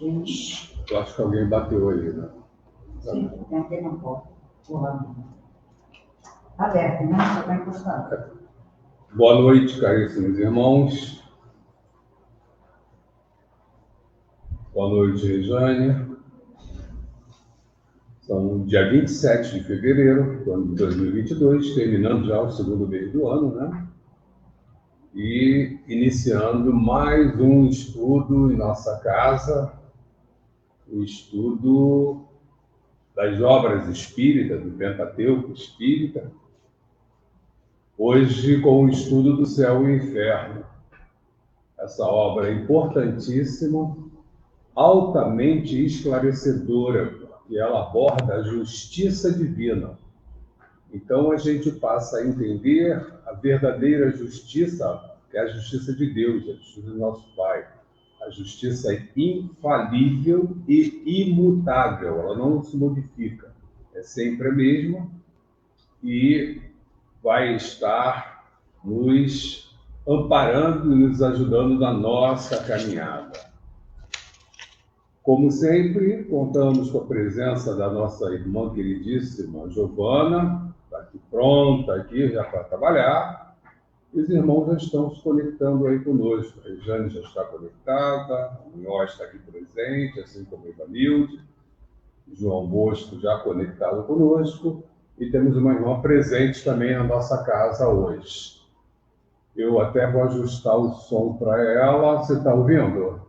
Eu acho que alguém bateu aí, né? Sim, tentei na porta. Aberto, né? Só está encostado. Boa noite, caríssimos irmãos. Boa noite, Rejane. São dia 27 de fevereiro do ano de 2022, terminando já o segundo mês do ano, né? E iniciando mais um estudo em nossa casa, o estudo das obras espíritas, do Pentateuco Espírita, hoje com o estudo do Céu e Inferno. Essa obra é importantíssima, altamente esclarecedora, porque ela aborda a justiça divina. Então a gente passa a entender a verdadeira justiça, que é a justiça de Deus, a justiça do nosso Pai. A justiça é infalível e imutável, ela não se modifica, é sempre a mesma e vai estar nos amparando e nos ajudando na nossa caminhada. Como sempre, contamos com a presença da nossa irmã queridíssima Giovana, está aqui pronta aqui já para trabalhar. E os irmãos já estão se conectando aí conosco. A Jane já está conectada, o Munhoz está aqui presente, assim como o Ivanilde, João Bosco já conectado conosco, e temos uma irmã presente também na nossa casa hoje. Eu até vou ajustar o som para ela. Você está ouvindo?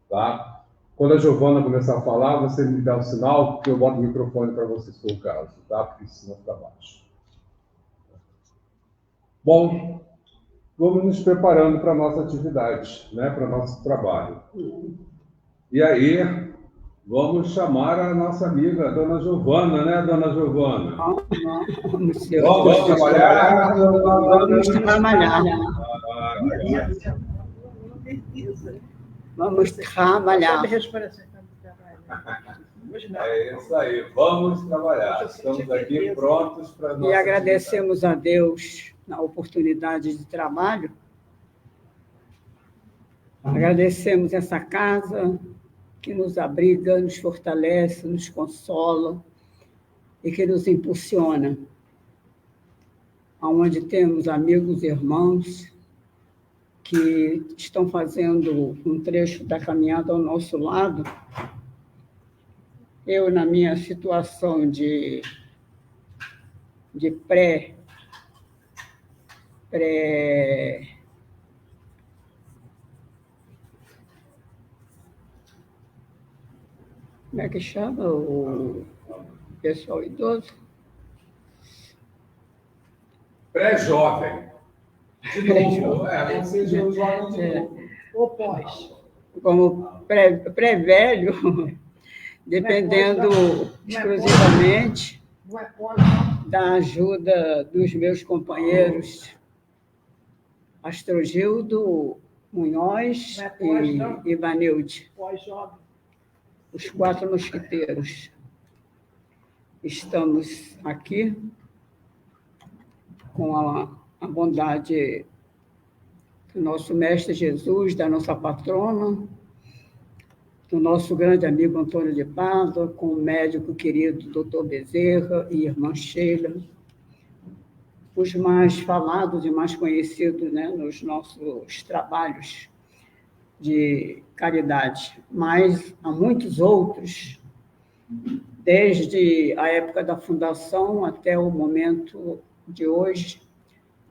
Tá? Quando a Giovana começar a falar, você me dá um sinal, porque eu boto o microfone para você, se for o caso, tá? Porque senão fica baixo. Bom, vamos nos preparando para a nossa atividade, né? Para o nosso trabalho. E aí, vamos chamar a nossa amiga, a dona Giovana, né, dona Giovana? Vamos trabalhar? Vamos trabalhar. Vamos trabalhar. É isso aí, vamos trabalhar. Estamos aqui prontos para a nossa E agradecemos a Deus na oportunidade de trabalho. Agradecemos essa casa que nos abriga, nos fortalece, nos consola e que nos impulsiona. Onde temos amigos e irmãos que estão fazendo um trecho da caminhada ao nosso lado. Eu, na minha situação de como é que chama o pessoal idoso? Pré-jovem. De novo, não seja um jovem de novo. Ou pós. Como pré-velho, dependendo exclusivamente da ajuda dos meus companheiros Astrogildo, Munhoz e Ivanilde. Os 4 mosquiteiros. Estamos aqui com a bondade do nosso Mestre Jesus, da nossa patrona, do nosso grande amigo Antônio de Pádua, com o médico querido Dr. Bezerra e irmã Sheila, os mais falados e mais conhecidos, né, nos nossos trabalhos de caridade, mas há muitos outros, desde a época da fundação até o momento de hoje.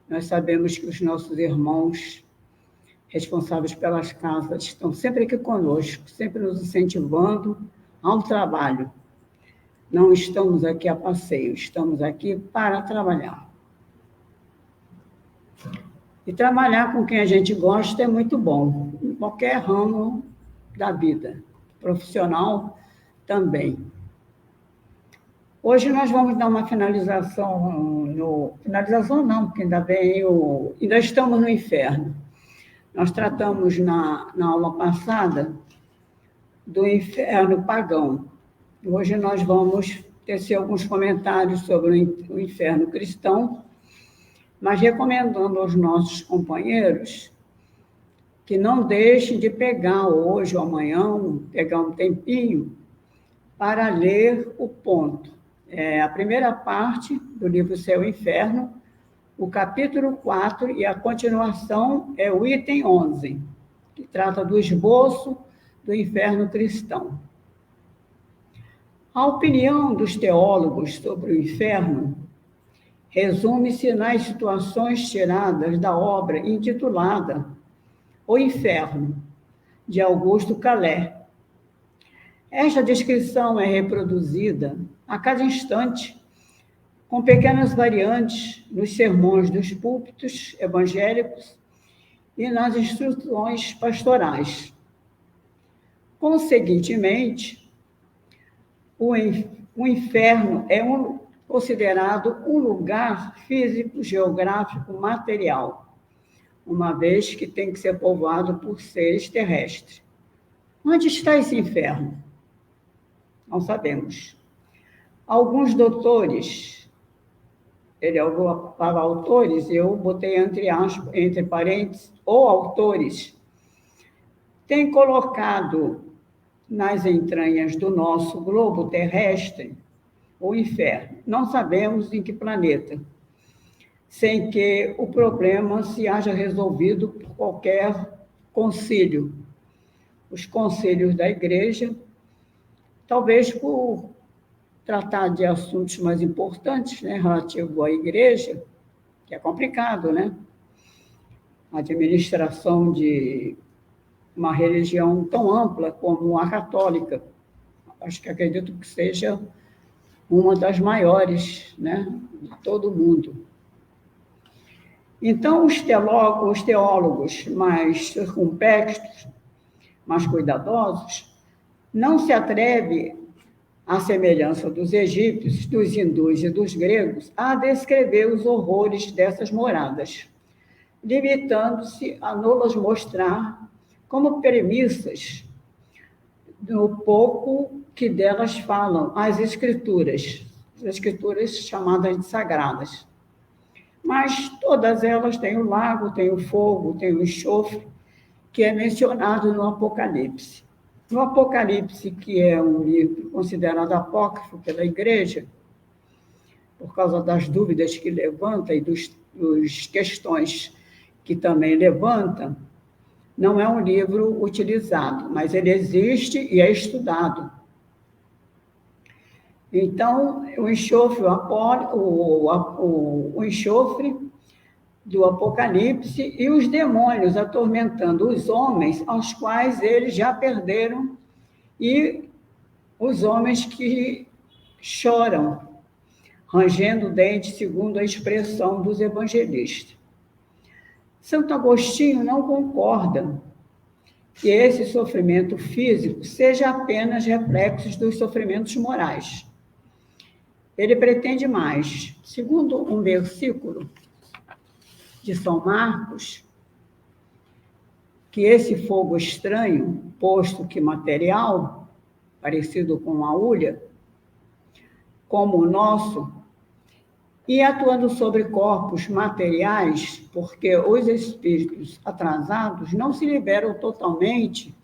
Nós sabemos que os nossos irmãos responsáveis pelas casas estão sempre aqui conosco, sempre nos incentivando ao trabalho. Não estamos aqui a passeio, estamos aqui para trabalhar. E trabalhar com quem a gente gosta é muito bom, em qualquer ramo da vida, profissional também. Hoje nós vamos dar uma finalização finalização não, porque ainda estamos no inferno. Nós tratamos na aula passada do inferno pagão. Hoje nós vamos tecer alguns comentários sobre o inferno cristão, mas recomendando aos nossos companheiros que não deixem de pegar hoje ou amanhã, pegar um tempinho para ler o ponto. A primeira parte do livro Céu e Inferno, o capítulo 4, e a continuação é o item 11, que trata do esboço do inferno cristão. A opinião dos teólogos sobre o inferno resume-se nas situações tiradas da obra intitulada O Inferno, de Augusto Calé. Esta descrição é reproduzida a cada instante, com pequenas variantes nos sermões dos púlpitos evangélicos e nas instruções pastorais. Conseguintemente, o inferno é considerado um lugar físico, geográfico, material, uma vez que tem que ser povoado por seres terrestres. Onde está esse inferno? Não sabemos. Alguns doutores, ele fala autores, eu botei entre parênteses, ou autores, têm colocado nas entranhas do nosso globo terrestre o inferno. Não sabemos em que planeta, sem que o problema se haja resolvido por qualquer concílio. Os concílios da igreja, talvez por tratar de assuntos mais importantes, né, relativo à igreja, que é complicado, né? A administração de uma religião tão ampla como a católica. Acredito que seja uma das maiores, né, de todo o mundo. Então, os teólogos mais circunspectos, mais cuidadosos, não se atrevem, à semelhança dos egípcios, dos hindus e dos gregos, a descrever os horrores dessas moradas, limitando-se a nos mostrar como premissas do pouco que delas falam as escrituras chamadas de sagradas. Mas todas elas têm o lago, têm o fogo, têm o enxofre, que é mencionado no Apocalipse. No Apocalipse, que é um livro considerado apócrifo pela Igreja, por causa das dúvidas que levanta e dos questões que também levanta, não é um livro utilizado, mas ele existe e é estudado. Então, o enxofre do Apocalipse e os demônios atormentando os homens, aos quais eles já perderam, e os homens que choram, rangendo dentes, segundo a expressão dos evangelistas. Santo Agostinho não concorda que esse sofrimento físico seja apenas reflexo dos sofrimentos morais. Ele pretende mais. Segundo um versículo de São Marcos, que esse fogo estranho, posto que material, parecido com a ulha, como o nosso, e atuando sobre corpos materiais, porque os espíritos atrasados não se liberam totalmente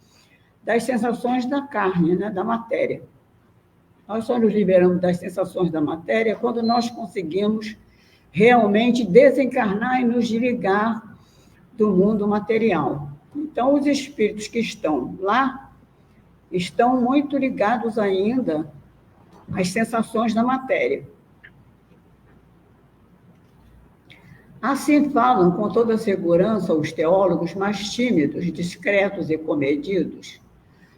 das sensações da carne, né, da matéria. Nós só nos liberamos das sensações da matéria quando nós conseguimos realmente desencarnar e nos desligar do mundo material. Então, os espíritos que estão lá estão muito ligados ainda às sensações da matéria. Assim falam com toda segurança os teólogos mais tímidos, discretos e comedidos.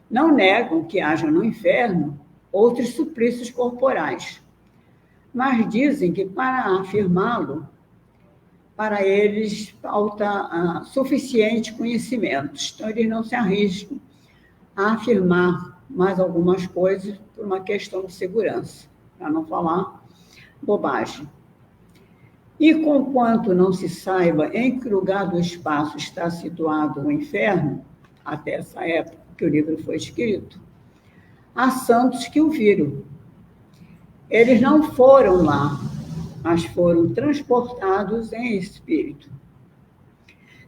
Não negam que haja no inferno outros suplícios corporais, mas dizem que para afirmá-lo, para eles falta suficiente conhecimento. Então, eles não se arriscam a afirmar mais algumas coisas por uma questão de segurança, para não falar bobagem. E, conquanto não se saiba em que lugar do espaço está situado o inferno, até essa época que o livro foi escrito, há santos que o viram. Eles não foram lá, mas foram transportados em espírito.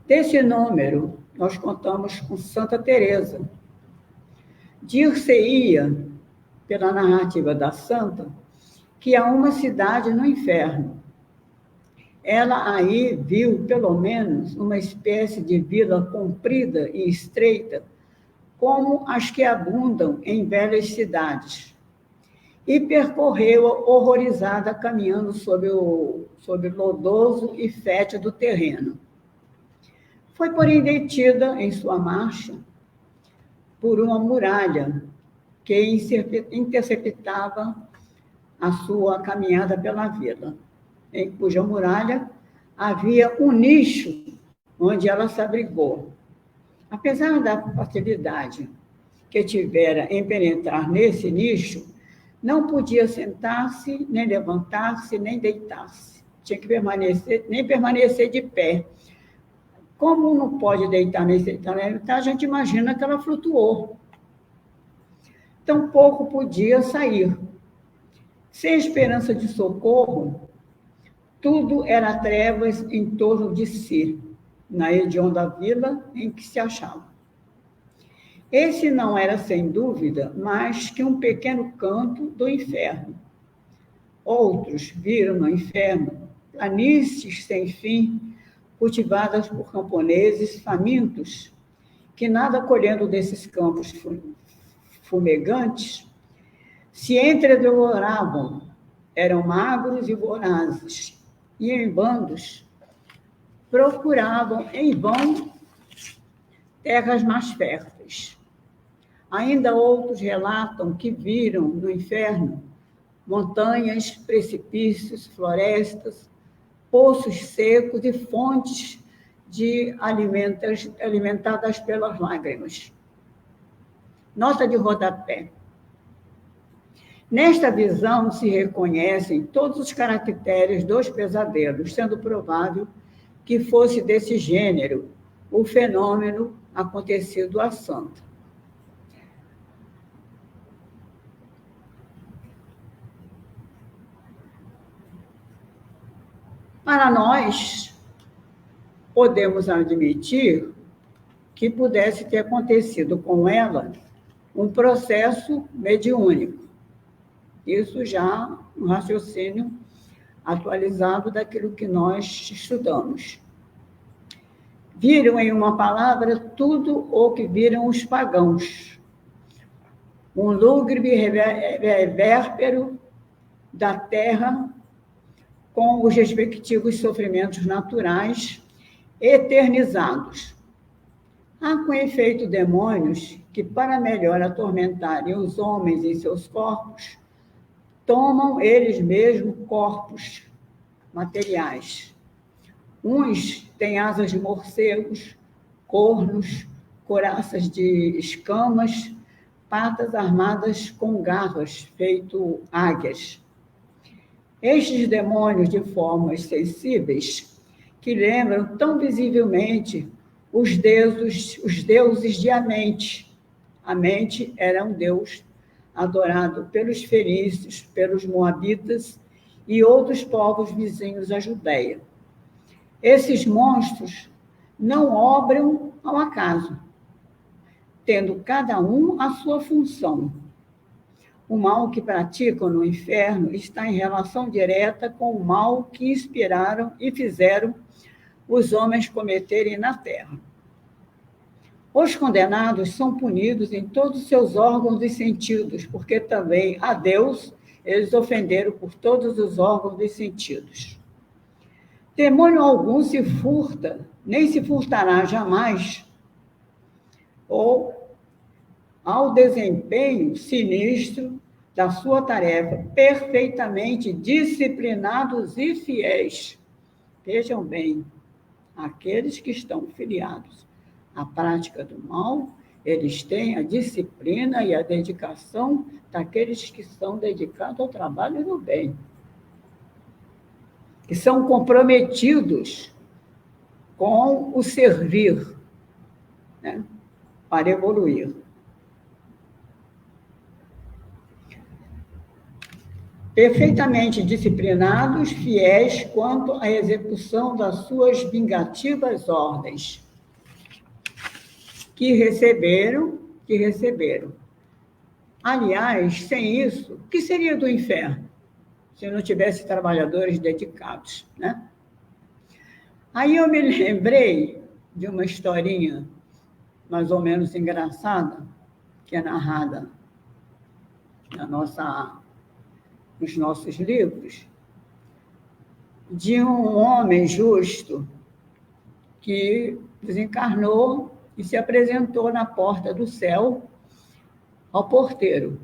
Desse número, nós contamos com Santa Teresa. Dir-se-ia, pela narrativa da santa, que há uma cidade no inferno. Ela aí viu, pelo menos, uma espécie de vila comprida e estreita, como as que abundam em velhas cidades, e percorreu horrorizada, caminhando sobre o lodoso e fétido terreno. Foi, porém, detida em sua marcha por uma muralha que interceptava a sua caminhada pela vila, em cuja muralha havia um nicho onde ela se abrigou. Apesar da facilidade que tivera em penetrar nesse nicho, não podia sentar-se, nem levantar-se, nem deitar-se. Tinha que permanecer de pé. Como não pode deitar nem sentar, a gente imagina que ela flutuou. Tampouco podia sair. Sem esperança de socorro, tudo era trevas em torno de si, na hedionda vila em que se achava. Esse não era, sem dúvida, mais que um pequeno canto do inferno. Outros viram no inferno planícies sem fim, cultivadas por camponeses famintos, que, nada colhendo desses campos fumegantes, se entredevoravam, eram magros e vorazes, e em bandos procuravam em vão terras mais férteis. Ainda outros relatam que viram no inferno montanhas, precipícios, florestas, poços secos e fontes alimentadas pelas lágrimas. Nota de rodapé. Nesta visão se reconhecem todos os caracteres dos pesadelos, sendo provável que fosse desse gênero o fenômeno acontecido à santa. Para nós, podemos admitir que pudesse ter acontecido com ela um processo mediúnico. Isso já um raciocínio atualizado daquilo que nós estudamos. Viram, em uma palavra, tudo o que viram os pagãos. Um lúgubre revérbero da terra com os respectivos sofrimentos naturais eternizados. Há, com efeito, demônios que, para melhor atormentarem os homens em seus corpos, tomam eles mesmos corpos materiais. Uns têm asas de morcegos, cornos, couraças de escamas, patas armadas com garras, feito águias. Estes demônios de formas sensíveis, que lembram tão visivelmente os deuses de Amente. A Mente era um deus adorado pelos fenícios, pelos moabitas e outros povos vizinhos à Judéia. Esses monstros não obram ao acaso, tendo cada um a sua função. O mal que praticam no inferno está em relação direta com o mal que inspiraram e fizeram os homens cometerem na terra. Os condenados são punidos em todos os seus órgãos e sentidos, porque também a Deus eles ofenderam por todos os órgãos e sentidos. Demônio algum se furta, nem se furtará jamais, ou ao desempenho sinistro da sua tarefa, perfeitamente disciplinados e fiéis. Vejam bem, aqueles que estão filiados à prática do mal, eles têm a disciplina e a dedicação daqueles que são dedicados ao trabalho do bem, que são comprometidos com o servir, né, para evoluir. perfeitamente disciplinados, fiéis quanto à execução das suas vingativas ordens, que receberam. Aliás, sem isso, o que seria do inferno, se não tivesse trabalhadores dedicados, né? Aí eu me lembrei de uma historinha mais ou menos engraçada, que é narrada nos nossos livros, de um homem justo que desencarnou e se apresentou na porta do céu ao porteiro.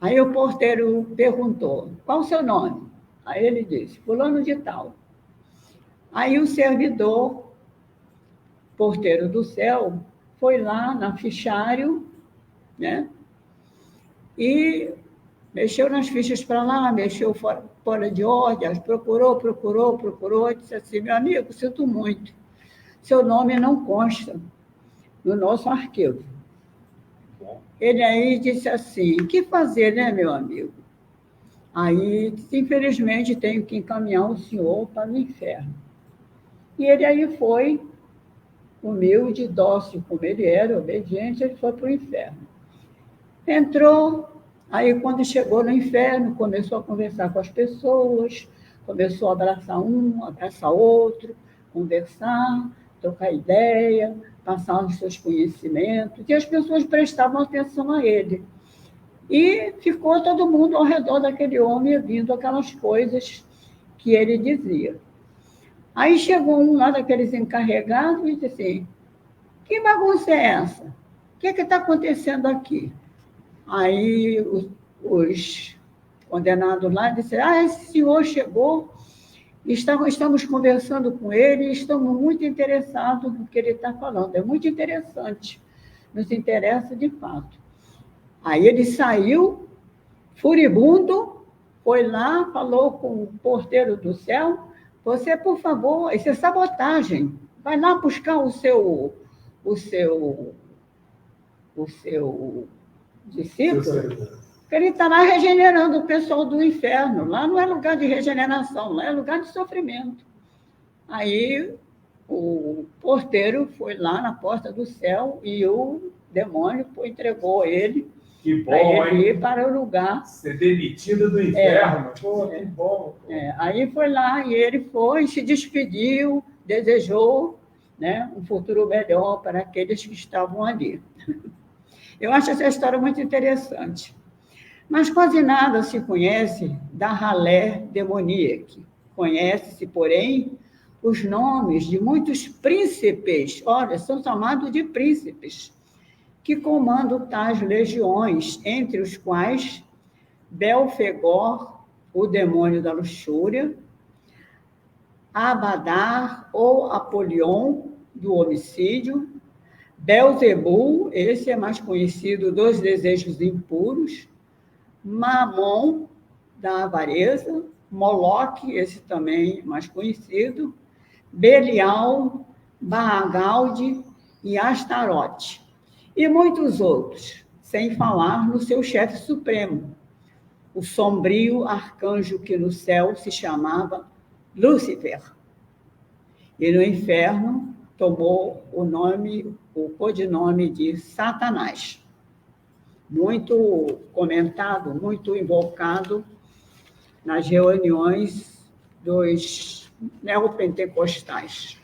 Aí o porteiro perguntou: qual o seu nome? Aí ele disse: fulano de tal. Aí o servidor, porteiro do céu, foi lá no fichário, né? E mexeu nas fichas para lá, mexeu fora de ordem, procurou, disse assim: meu amigo, sinto muito, seu nome não consta no nosso arquivo. Ele aí disse assim: o que fazer, né, meu amigo? Aí, infelizmente, tenho que encaminhar o senhor para o inferno. E ele aí foi, humilde, dócil como ele era, obediente, ele foi para o inferno. Entrou, aí quando chegou no inferno, começou a conversar com as pessoas, começou a abraçar um, abraçar outro, conversar, trocar ideia, passar os seus conhecimentos, e as pessoas prestavam atenção a ele. E ficou todo mundo ao redor daquele homem, ouvindo aquelas coisas que ele dizia. Aí chegou um lá daqueles encarregados e disse assim: que bagunça é essa? O que está acontecendo aqui? Aí os condenados lá disseram: esse senhor chegou, estamos conversando com ele, estamos muito interessados no que ele está falando, é muito interessante, nos interessa de fato. Aí ele saiu, furibundo, foi lá, falou com o porteiro do céu: você, por favor, isso é sabotagem, vai lá buscar o seu discípulo, que ele está lá regenerando o pessoal do inferno. Lá não é lugar de regeneração, lá é lugar de sofrimento. Aí o porteiro foi lá na porta do céu e o demônio entregou ele para ele ir para o lugar. Ser demitido do inferno. Pô, que bom. Aí foi lá e ele foi, se despediu, desejou, né, um futuro melhor para aqueles que estavam ali. Eu acho essa história muito interessante. Mas quase nada se conhece da ralé demoníaca. Conhece-se, porém, os nomes de muitos príncipes, olha, são chamados de príncipes, que comandam tais legiões, entre os quais Belfegor, o demônio da luxúria, Abadar ou Apolion, do homicídio, Belzebu, esse é mais conhecido, dos desejos impuros, Mamon, da avareza, Moloque, esse também mais conhecido, Belial, Baagalde e Astarote, e muitos outros, sem falar no seu chefe supremo, o sombrio arcanjo que no céu se chamava Lúcifer, e no inferno tomou o codinome de Satanás, muito comentado, muito invocado nas reuniões dos neopentecostais.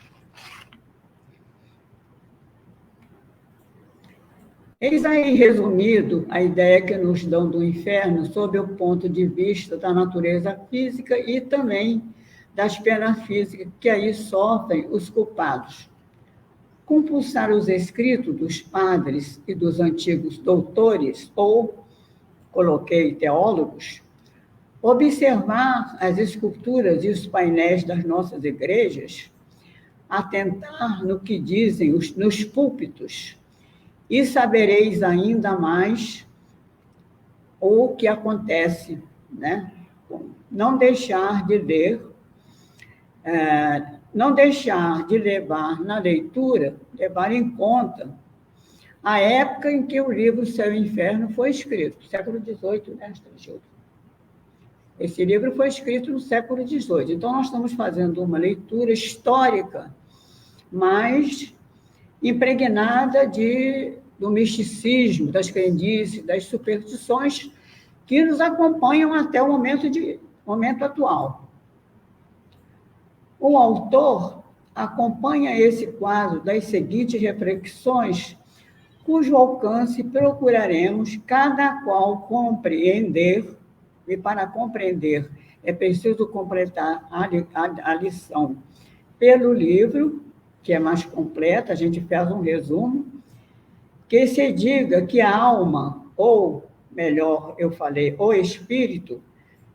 Eis aí, resumido, a ideia que nos dão do inferno sob o ponto de vista da natureza física e também das penas físicas que aí sofrem os culpados. Compulsar os escritos dos padres e dos antigos doutores, ou, coloquei, teólogos, observar as esculturas e os painéis das nossas igrejas, atentar no que dizem nos púlpitos, e sabereis ainda mais o que acontece, né? Não deixar de ler, não deixar de levar na leitura, levar em conta a época em que o livro Céu e Inferno foi escrito, século XVIII, né, Gildo? Esse livro foi escrito no século XVIII. Então, nós estamos fazendo uma leitura histórica, mas impregnada do misticismo, das crendices, das superstições que nos acompanham até o momento atual. O autor acompanha esse quadro das seguintes reflexões, cujo alcance procuraremos cada qual compreender, e para compreender é preciso completar a lição pelo livro, que é mais completa, a gente faz um resumo, que se diga que a alma, ou melhor, eu falei, o espírito,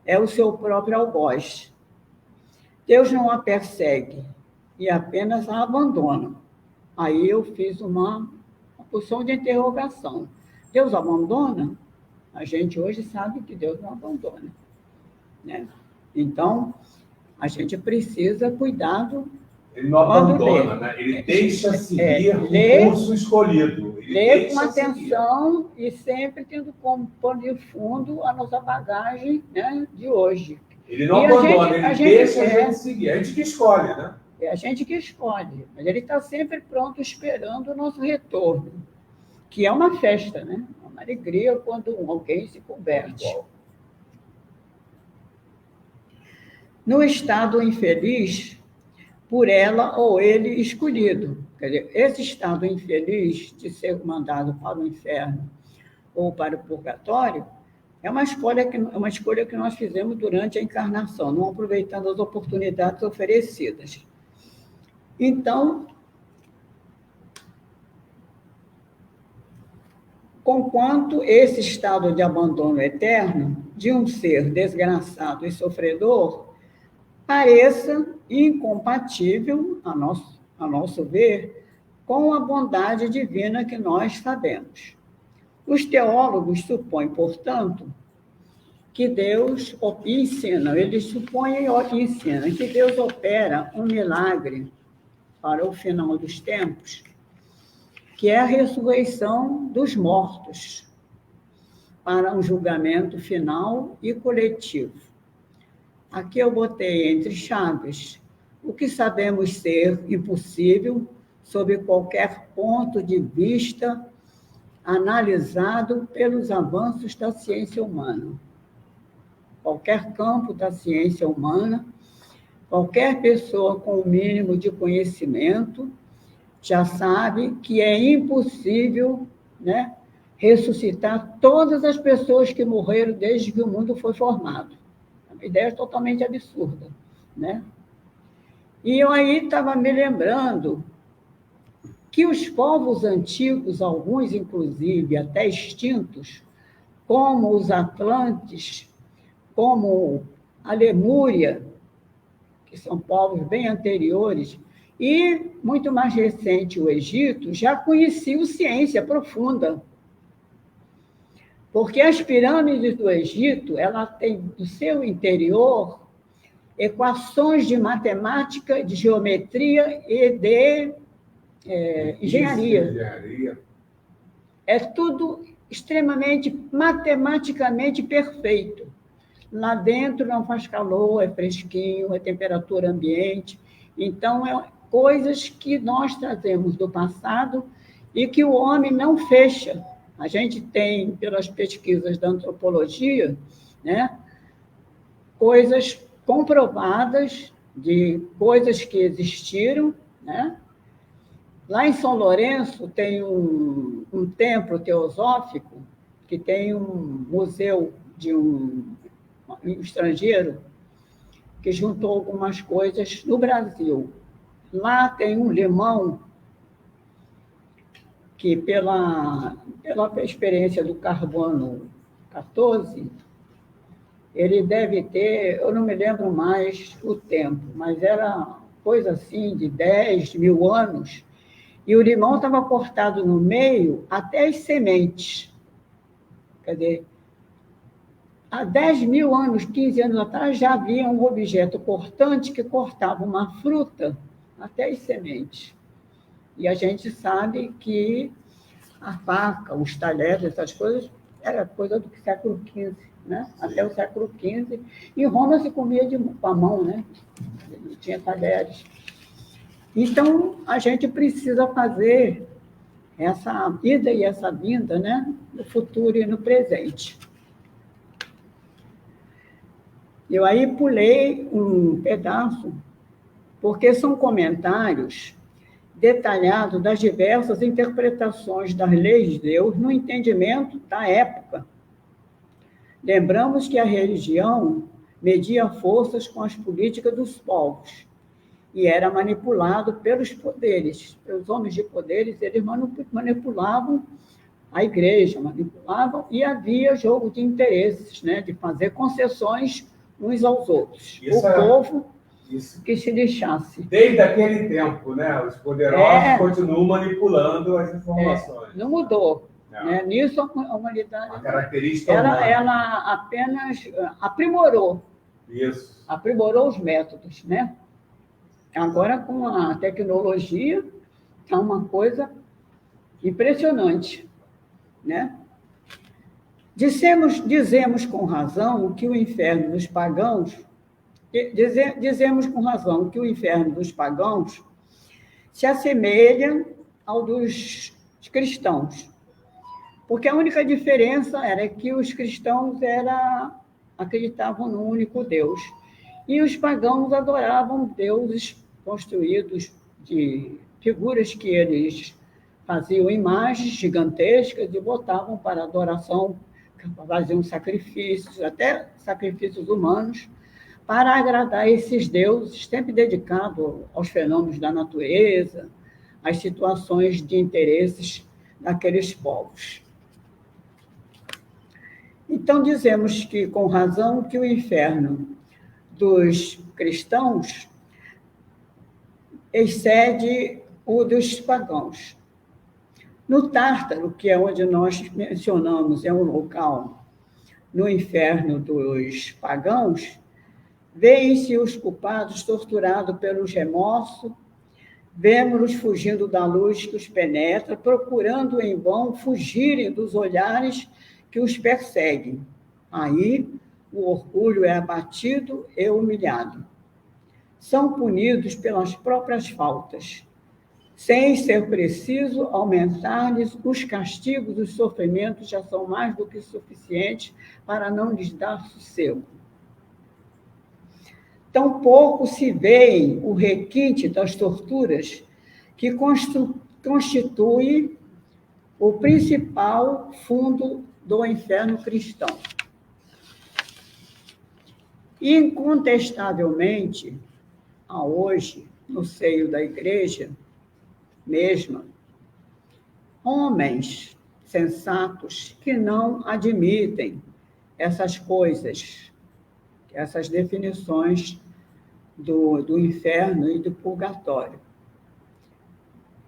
é o seu próprio algoz. Deus não a persegue e apenas a abandona. Aí eu fiz uma posição de interrogação. Deus abandona? A gente hoje sabe que Deus não abandona, né? Então, a gente precisa cuidar Ele não abandona, né? Ele deixa seguir o curso escolhido. Lê com atenção e sempre tendo como pano de fundo a nossa bagagem, né, de hoje. Ele não abandona, ele deixa a gente seguir. A gente que escolhe, né? É a gente que escolhe, mas ele está sempre pronto, esperando o nosso retorno, que é uma festa, né? Uma alegria quando alguém se converte. No estado infeliz, por ela ou ele escolhido. Quer dizer, esse estado infeliz de ser mandado para o inferno ou para o purgatório é uma escolha que nós fizemos durante a encarnação, não aproveitando as oportunidades oferecidas. Então, conquanto esse estado de abandono eterno de um ser desgraçado e sofredor pareça incompatível, a nosso ver, com a bondade divina que nós sabemos. Os teólogos supõem, portanto, que Deus ensina, eles supõem e ensinam que Deus opera um milagre para o final dos tempos, que é a ressurreição dos mortos, para um julgamento final e coletivo. Aqui eu botei entre chaves o que sabemos ser impossível sob qualquer ponto de vista analisado pelos avanços da ciência humana. Qualquer campo da ciência humana, qualquer pessoa com o mínimo de conhecimento já sabe que é impossível, né, ressuscitar todas as pessoas que morreram desde que o mundo foi formado. É uma ideia totalmente absurda, né? E eu aí estava me lembrando que os povos antigos, alguns inclusive até extintos, como os Atlantes, como a Lemúria, que são povos bem anteriores, e muito mais recente o Egito, já conheciam ciência profunda. Porque as pirâmides do Egito, ela tem no seu interior equações de matemática, de geometria e de engenharia. É tudo extremamente matematicamente perfeito. Lá dentro não faz calor, é fresquinho, é temperatura ambiente. Então, é coisas que nós trazemos do passado e que o homem não fecha. A gente tem, pelas pesquisas da antropologia, né, coisas comprovadas de coisas que existiram, né? Lá em São Lourenço tem um templo teosófico que tem um museu de um estrangeiro que juntou algumas coisas do Brasil. Lá tem um limão que, pela experiência do carbono 14, ele deve ter, eu não me lembro mais o tempo, mas era coisa assim de 10 mil anos, e o limão estava cortado no meio até as sementes. Quer dizer, há 10 mil anos, 15 anos atrás, já havia um objeto cortante que cortava uma fruta até as sementes. E a gente sabe que a faca, os talheres, essas coisas, era coisa do século XV, né? Até o século XV. Em Roma se comia com a mão, né? Não tinha talheres. Então, a gente precisa fazer essa ida e essa vinda, né? No futuro e no presente. Eu aí pulei um pedaço, porque são comentários detalhados das diversas interpretações das leis de Deus no entendimento da época. Lembramos que a religião media forças com as políticas dos povos e era manipulado pelos poderes. Os homens de poderes, eles manipulavam a igreja, manipulavam, e havia jogo de interesses, né, de fazer concessões uns aos outros. Isso o povo que se deixasse. Desde aquele tempo, né? Os poderosos continuam manipulando as informações. Não mudou. Né? Nisso, a humanidade... A característica ela apenas aprimorou. Isso. Aprimorou os métodos, né? Agora, com a tecnologia, está uma coisa impressionante, né? Dizemos com razão que o inferno dos pagãos... Dizemos com razão que o inferno dos pagãos se assemelha ao dos cristãos, porque a única diferença era que os cristãos acreditavam no único Deus e os pagãos adoravam deuses construídos de figuras que eles faziam imagens gigantescas e botavam para adoração, faziam sacrifícios, até sacrifícios humanos, para agradar esses deuses, sempre dedicados aos fenômenos da natureza, às situações de interesses daqueles povos. Então, dizemos que, com razão, que o inferno dos cristãos excede o dos pagãos. No Tártaro, que é onde nós mencionamos, é um local no inferno dos pagãos, veem-se os culpados torturados pelos remorsos, vemos-los fugindo da luz que os penetra, procurando em vão fugirem dos olhares que os perseguem. Aí o orgulho é abatido e humilhado. São punidos pelas próprias faltas, sem ser preciso aumentar-lhes os castigos, os sofrimentos já são mais do que suficientes para não lhes dar sossego. Tampouco se vê o requinte das torturas que constitui o principal fundo do inferno cristão. Incontestavelmente, há hoje, no seio da igreja mesma, homens sensatos que não admitem essas coisas, essas definições do inferno e do purgatório.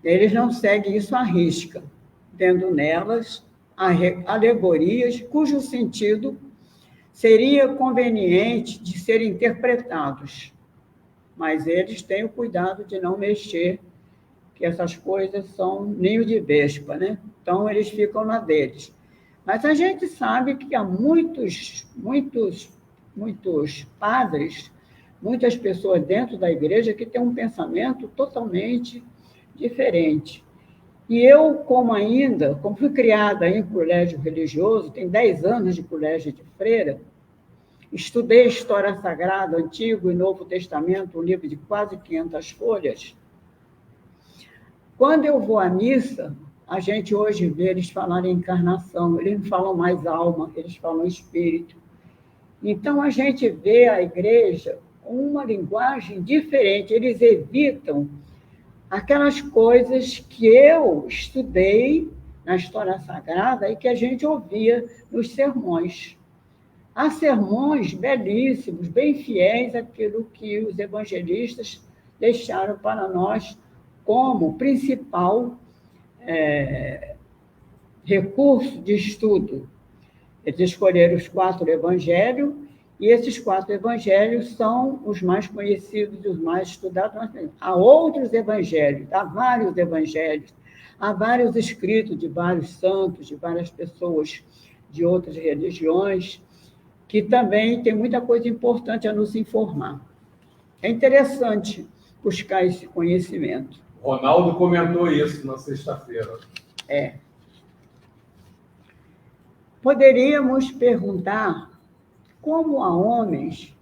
Eles não seguem isso à risca, vendo nelas alegorias cujo sentido seria conveniente de serem interpretados, mas eles têm o cuidado de não mexer, que essas coisas são ninho de vespa, né? Então, eles ficam na deles. Mas a gente sabe que há muitos padres, muitas pessoas dentro da igreja que têm um pensamento totalmente diferente. E eu, como fui criada em colégio religioso, tenho 10 anos de colégio de freira, estudei História Sagrada, Antigo e Novo Testamento, um livro de quase 500 folhas. Quando eu vou à missa, a gente hoje vê eles falarem encarnação, eles não falam mais alma, eles falam espírito. Então, a gente vê a igreja com uma linguagem diferente, eles evitam aquelas coisas que eu estudei na História Sagrada e que a gente ouvia nos sermões. Há sermões belíssimos, bem fiéis àquilo que os evangelistas deixaram para nós como principal recurso de estudo. Eles escolheram os 4 evangelhos, e esses 4 evangelhos são os mais conhecidos e os mais estudados. Há outros evangelhos, há vários evangelhos, há vários escritos de vários santos, de várias pessoas de outras religiões, que também tem muita coisa importante a nos informar. É interessante buscar esse conhecimento. Ronaldo comentou isso na sexta-feira. Poderíamos perguntar como há homens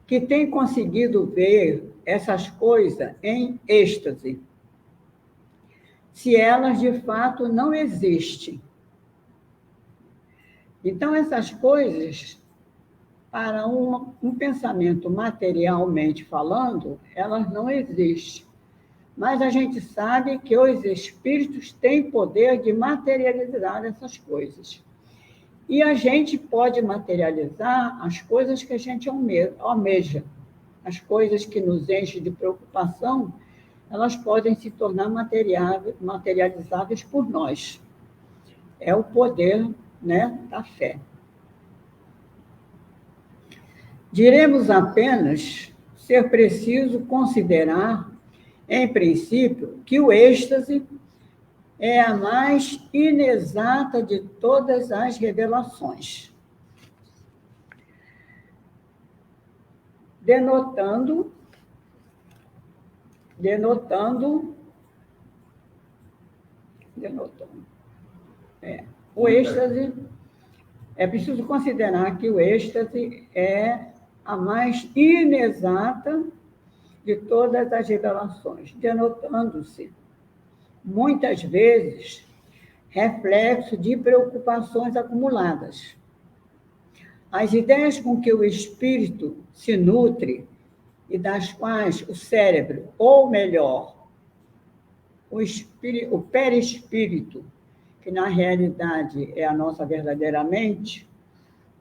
que têm conseguido ver essas coisas em êxtase, se elas de fato não existem. Então, essas coisas, para um pensamento materialmente falando, elas não existem. Mas a gente sabe que os espíritos têm poder de materializar essas coisas. E a gente pode materializar as coisas que a gente almeja. As coisas que nos enchem de preocupação, elas podem se tornar materializáveis por nós. É o poder, né, da fé. Diremos apenas ser preciso considerar, em princípio, que o êxtase é a mais inexata de todas as revelações, denotando o êxtase. É preciso considerar que o êxtase é a mais inexata de todas as revelações, denotando-se, muitas vezes, reflexo de preocupações acumuladas. As ideias com que o espírito se nutre e das quais o cérebro, ou melhor, o perispírito, que na realidade é a nossa verdadeira mente,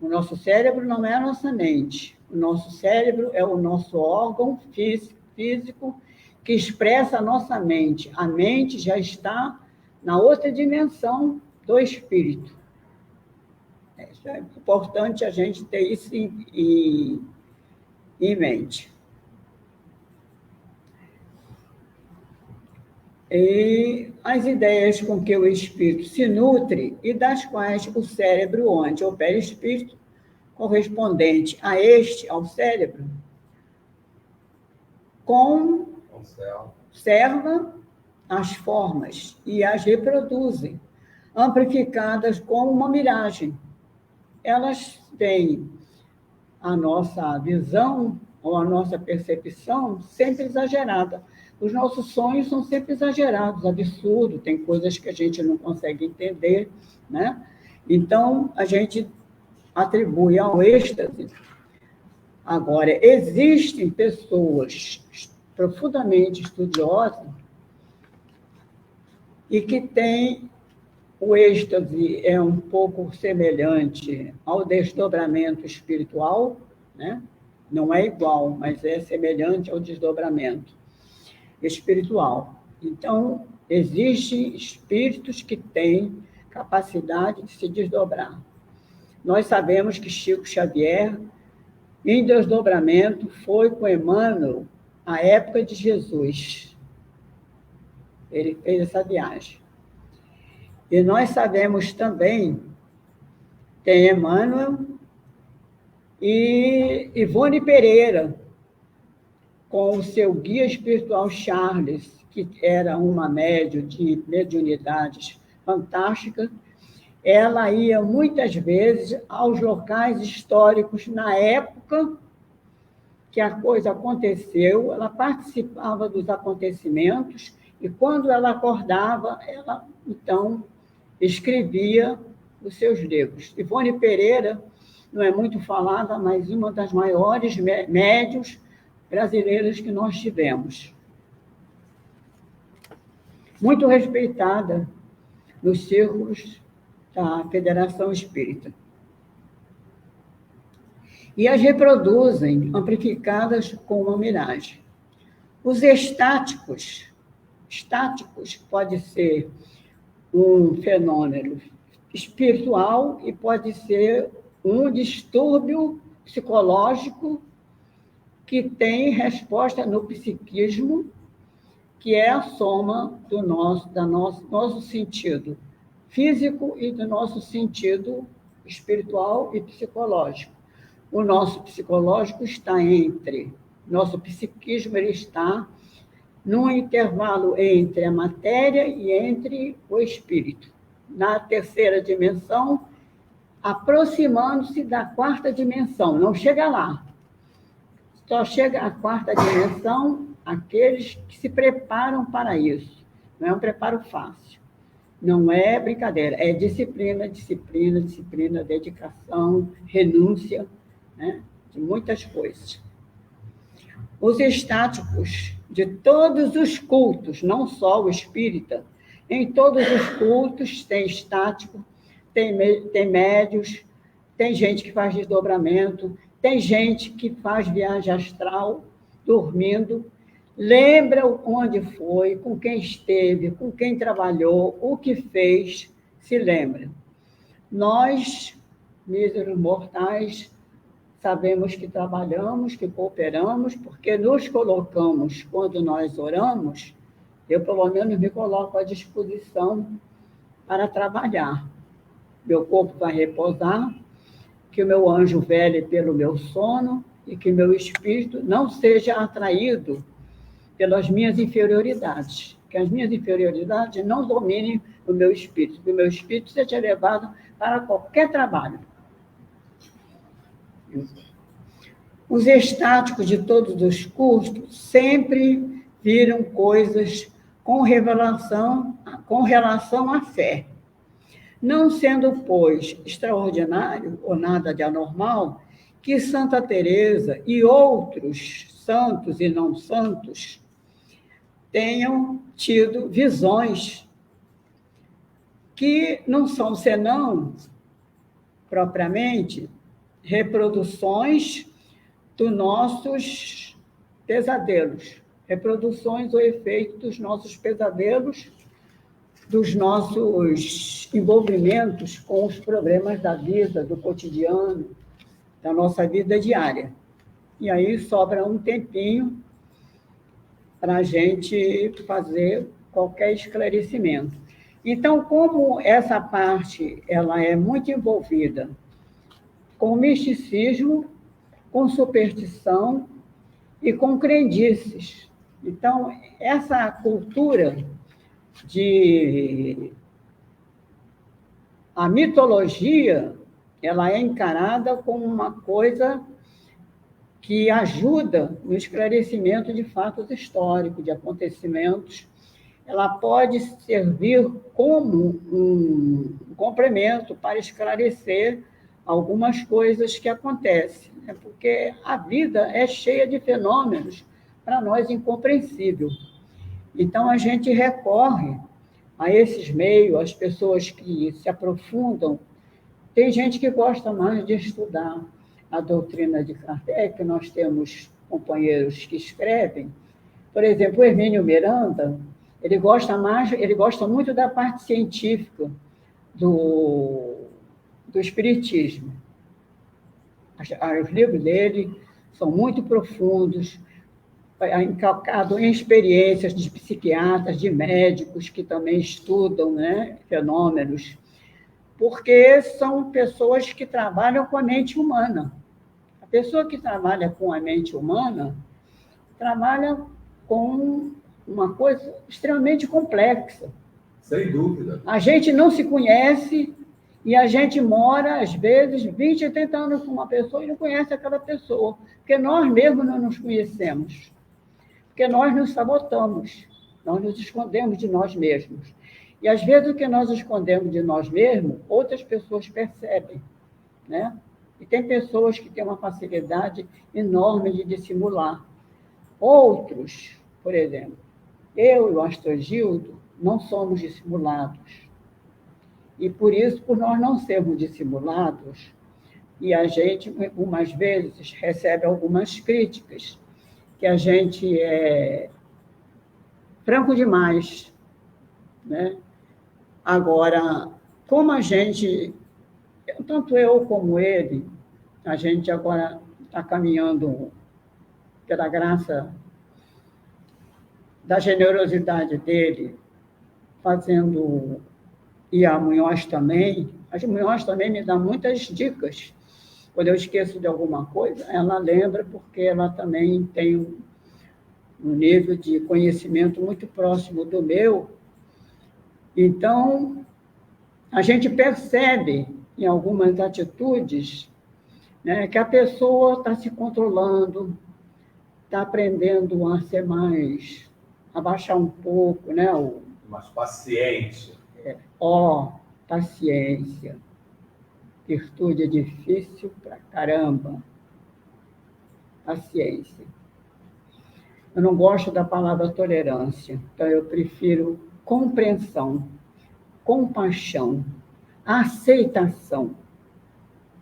o nosso cérebro não é a nossa mente. O nosso cérebro é o nosso órgão físico que expressa a nossa mente. A mente já está na outra dimensão do espírito. É importante a gente ter isso em mente. E as ideias com que o espírito se nutre e das quais o cérebro, onde o perispírito, correspondente a este, ao cérebro, conserva as formas e as reproduzem, amplificadas como uma miragem. Elas têm a nossa visão ou a nossa percepção sempre exagerada. Os nossos sonhos são sempre exagerados, absurdos, tem coisas que a gente não consegue entender, né? Então, a gente atribui ao êxtase. Agora, existem pessoas profundamente estudiosas e que têm o êxtase é um pouco semelhante ao desdobramento espiritual, né? Não é igual, mas é semelhante ao desdobramento espiritual. Então, existem espíritos que têm capacidade de se desdobrar. Nós sabemos que Chico Xavier, em desdobramento, foi com Emmanuel à época de Jesus. Ele fez essa viagem. E nós sabemos também, tem Emmanuel e Ivone Pereira, com o seu guia espiritual Charles, que era uma médium de mediunidades fantásticas. Ela ia muitas vezes aos locais históricos na época que a coisa aconteceu, ela participava dos acontecimentos e quando ela acordava, ela então escrevia os seus livros. Ivone Pereira não é muito falada, mas uma das maiores médiuns brasileiras que nós tivemos. Muito respeitada nos círculos da Federação Espírita. E as reproduzem, amplificadas com uma miragem. Os estáticos pode ser um fenômeno espiritual e pode ser um distúrbio psicológico que tem resposta no psiquismo, que é a soma do nosso sentido físico e do nosso sentido espiritual e psicológico. O nosso psicológico está nosso psiquismo ele está num intervalo entre a matéria e entre o espírito. Na terceira dimensão, aproximando-se da quarta dimensão, não chega lá. Só chega à quarta dimensão aqueles que se preparam para isso. Não é um preparo fácil. Não é brincadeira, é disciplina, disciplina, disciplina, dedicação, renúncia, né, de muitas coisas. Os estáticos de todos os cultos, não só o espírita, em todos os cultos tem estático, tem médios, tem gente que faz desdobramento, tem gente que faz viagem astral, dormindo, lembra onde foi, com quem esteve, com quem trabalhou, o que fez, se lembra. Nós, míseros mortais, sabemos que trabalhamos, que cooperamos, porque nos colocamos, quando nós oramos, eu, pelo menos, me coloco à disposição para trabalhar. Meu corpo vai repousar, que o meu anjo vele pelo meu sono e que meu espírito não seja atraído pelas minhas inferioridades, que as minhas inferioridades não dominem o meu espírito, que o meu espírito seja levado para qualquer trabalho. Os estáticos de todos os cursos sempre viram coisas com relação à fé. Não sendo, pois, extraordinário ou nada de anormal que Santa Teresa e outros santos e não santos tenham tido visões que não são senão, propriamente, reproduções dos nossos pesadelos, reproduções ou efeitos dos nossos pesadelos, dos nossos envolvimentos com os problemas da vida, do cotidiano, da nossa vida diária. E aí sobra um tempinho para a gente fazer qualquer esclarecimento. Então, como essa parte ela é muito envolvida com misticismo, com superstição e com crendices. Então, essa cultura a mitologia, ela é encarada como uma coisa que ajuda no esclarecimento de fatos históricos, de acontecimentos. Ela pode servir como um complemento para esclarecer algumas coisas que acontecem, né? Porque a vida é cheia de fenômenos para nós incompreensível. Então, a gente recorre a esses meios, as pessoas que se aprofundam. Tem gente que gosta mais de estudar a doutrina de Kardec, nós temos companheiros que escrevem. Por exemplo, o Hermínio Miranda, ele gosta muito da parte científica do espiritismo. Os livros dele são muito profundos, encalcado em experiências de psiquiatras, de médicos que também estudam, né, fenômenos, porque são pessoas que trabalham com a mente humana. A pessoa que trabalha com a mente humana trabalha com uma coisa extremamente complexa. Sem dúvida. A gente não se conhece e a gente mora, às vezes, 20 e 30 anos com uma pessoa e não conhece aquela pessoa, porque nós mesmos não nos conhecemos. Porque nós nos sabotamos, nós nos escondemos de nós mesmos. E, às vezes, o que nós escondemos de nós mesmos, outras pessoas percebem, né? E tem pessoas que têm uma facilidade enorme de dissimular. Outros, por exemplo, eu e o Astrogildo não somos dissimulados. E, por isso, por nós não sermos dissimulados, e a gente, algumas vezes, recebe algumas críticas, que a gente é franco demais, né? Agora, como a gente, tanto eu como ele, a gente agora está caminhando pela graça da generosidade dele, fazendo e a Munhoz também. A Munhoz também me dá muitas dicas. Quando eu esqueço de alguma coisa, ela lembra, porque ela também tem um nível de conhecimento muito próximo do meu. Então, a gente percebe em algumas atitudes, né, que a pessoa está se controlando, está aprendendo a ser mais, a baixar um pouco, né? Mais paciente. Paciência. Virtude é difícil pra caramba. Paciência. Eu não gosto da palavra tolerância, então eu prefiro compreensão, compaixão, aceitação.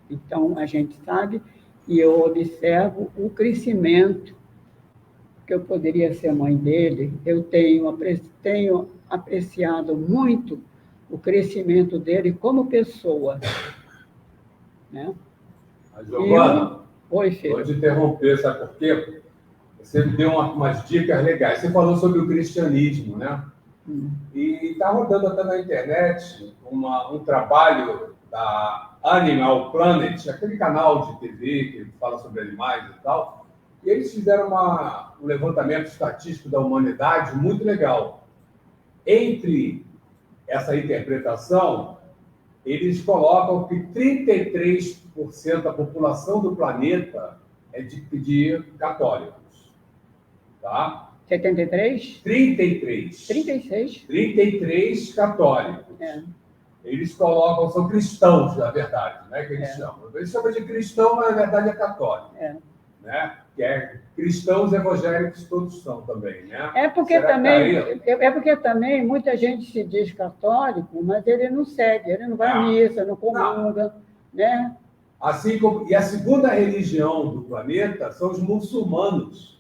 Então, a gente sabe, e eu observo o crescimento, que eu poderia ser mãe dele, eu tenho apreciado muito o crescimento dele como pessoa. Né? Giovana, Oi, filho. vou te interromper, sabe por quê? Você me deu umas dicas legais. Você falou sobre o cristianismo, né? E está rodando até na internet um trabalho da Animal Planet, aquele canal de TV que fala sobre animais e tal, e eles fizeram um levantamento estatístico da humanidade muito legal. Entre essa interpretação, eles colocam que 33% da população do planeta é de católicos. Tá? 73? 33. 36? 33 católicos. Eles colocam, são cristãos, na verdade, né, que eles chamam. Eles chamam de cristão, mas na verdade é católico. Né? Que cristãos evangélicos todos são também, né? É porque também muita gente se diz católico, mas ele não segue, ele não vai à missa, não comunga, né? Assim como, e a segunda religião do planeta são os muçulmanos,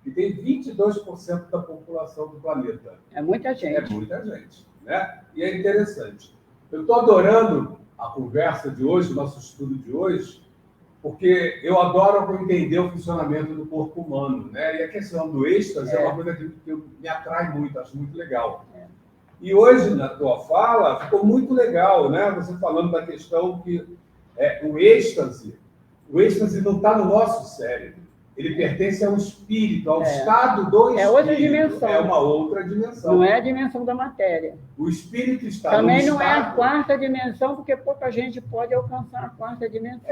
que tem 22% da população do planeta. É muita gente. É muita gente, né? E é interessante. Eu estou adorando a conversa de hoje, o nosso estudo de hoje, porque eu adoro entender o funcionamento do corpo humano, né? E a questão do êxtase é uma coisa que me atrai muito, acho muito legal. E hoje, na tua fala, ficou muito legal, né? Você falando da questão que o êxtase não está no nosso cérebro. Ele pertence ao espírito, ao estado do espírito. É outra dimensão. É uma outra dimensão. Não é a dimensão da matéria. O espírito está também no não estado... é a quarta dimensão, porque pouca gente pode alcançar a quarta dimensão.